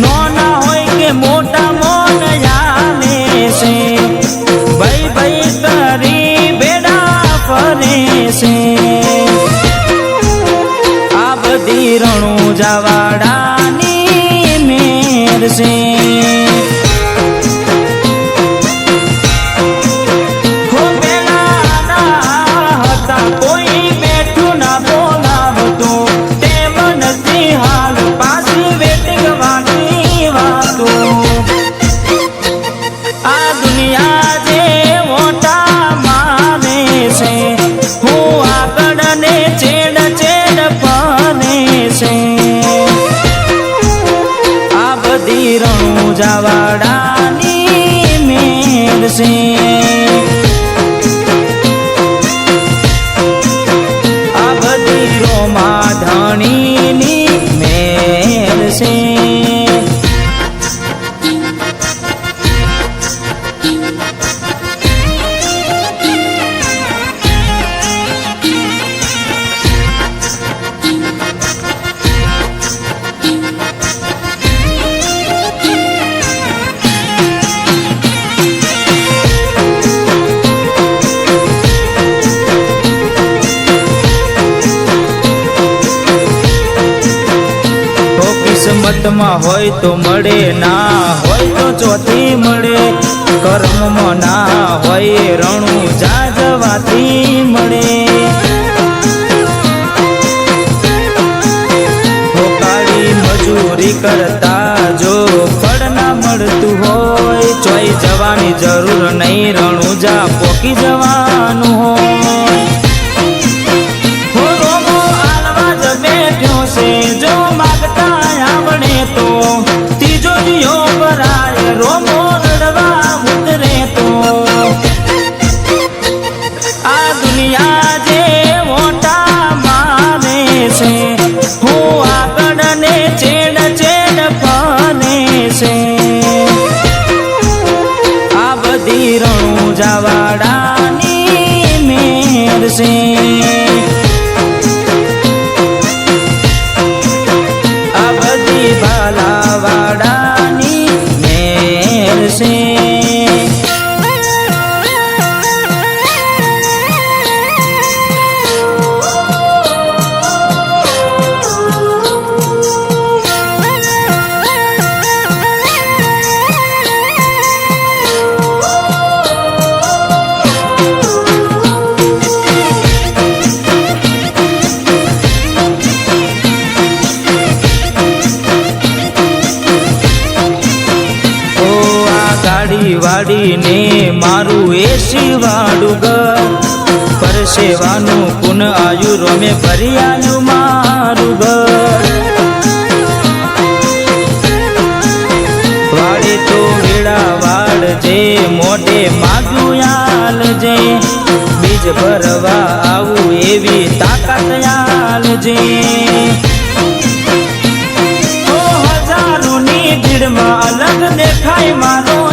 नोना होय के मोटा मोन जाने से भाई भाई करी बेड़ा फरे से आ बधी रणु जवाड़ानी मेर से रणु जवाड़ानी मेर से आ बधी रोमा धणी नी मेर से किस्मत में होय तो मळे ना होय तो चौथी मळे कर्म में ना होय रणु जाजवाती मळे काली मजूरी करता जो फल ना मळतु होय चोई जवानी जरूर नहीं रणु जा पोकी जवानु होय रोमो आलवा ज बैठ्यो से जो मागता तो तीजो जियो बराय रोमो लड़वा उतरे तो आ दुनिया जे मोटा माने से हूँ आगड़ ने चेड़ चेड़ पाने से आ बधी रणु जवाड़ानी मेर से वाड़ानी मेर से वाड़ी ने मारू एसी वाड़ू घर पर सेवानु पुन आयु में भरी आयु मारू घर वाड़ी तो वेड़ा वाड़ जे मोटे मागुयाल जे बीज भरवा आऊ एवी ताकत याल जे हजारों नी भीड़ में अलग देखाय मारो